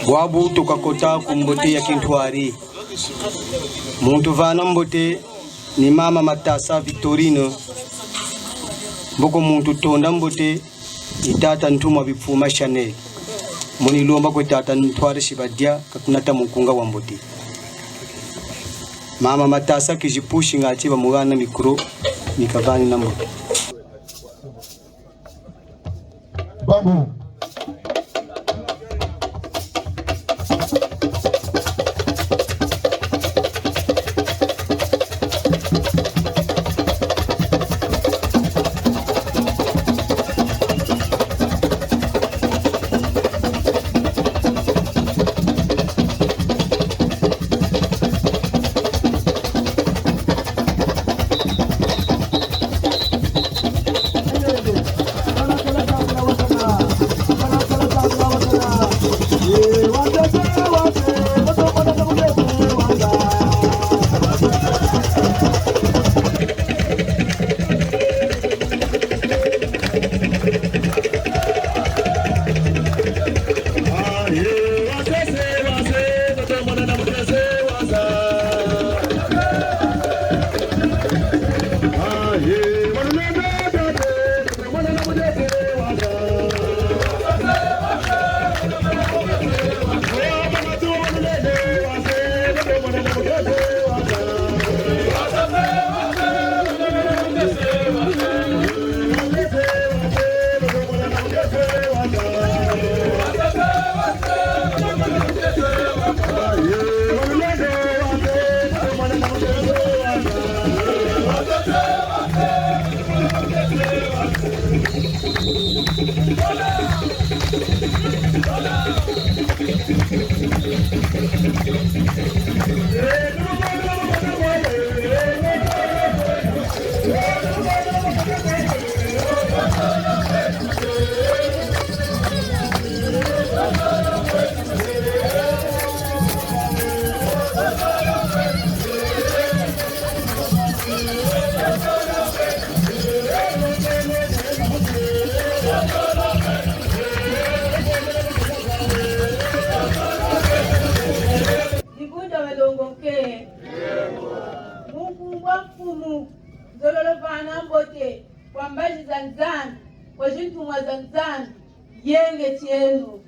Wabu tukakota kumbote ya Kintwari. Muntu vana mbote ni mama Matasa Victorine. Mboko muntu tonda mbote ni tata Ntuma Bipfuma Chanel. Muni lomba kwe tata Ntwari Shibadia kakunata mukunga wa mbote. Mama Matasa kijipushi ngati bamugana mikro mikavani na mbote. Babu kwa mbaji zanzani, kwa jintumwa zanzani, yenge tienu.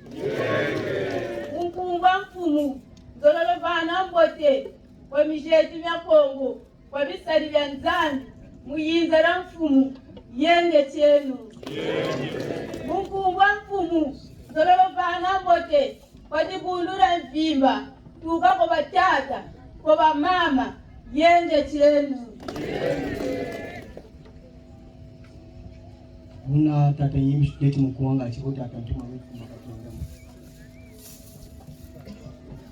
Mkumba mfumu, zololo vana mbote, kwa mijeti vya Kongo, kwa bisari vya nzani, muyinza la mfumu, yenge tienu. Mkumba mfumu, zololo vana mbote, kwa dibundura mvimba, tuka kwa batata, kwa bamama, yenge tienu. Una tata yimi leti mkuanga chiko tata Ntuma Bipfuma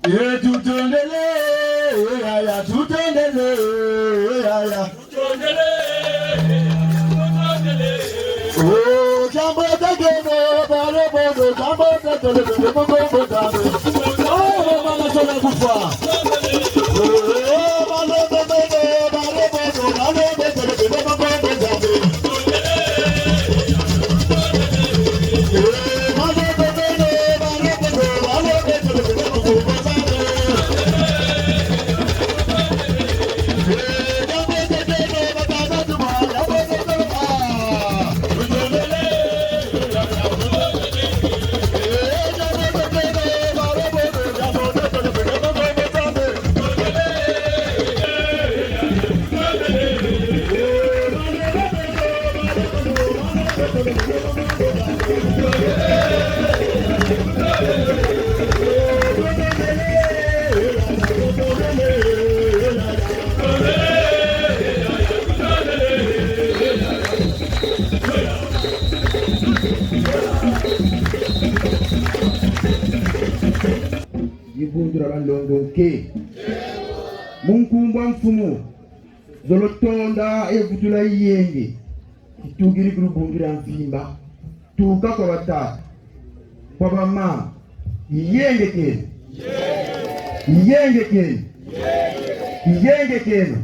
ye tutondele ya tutondele ya tutondele oh jambo takeno bale bodo jambo takeno bodo jambo oh mama sona kufa Yibundura bandongo ke munkumbwa mfumu zolotonda evutula yenge kitugiri kurubungira mfimba tuka kwa batata kwa bamama yenge kene yenge kene yenge kene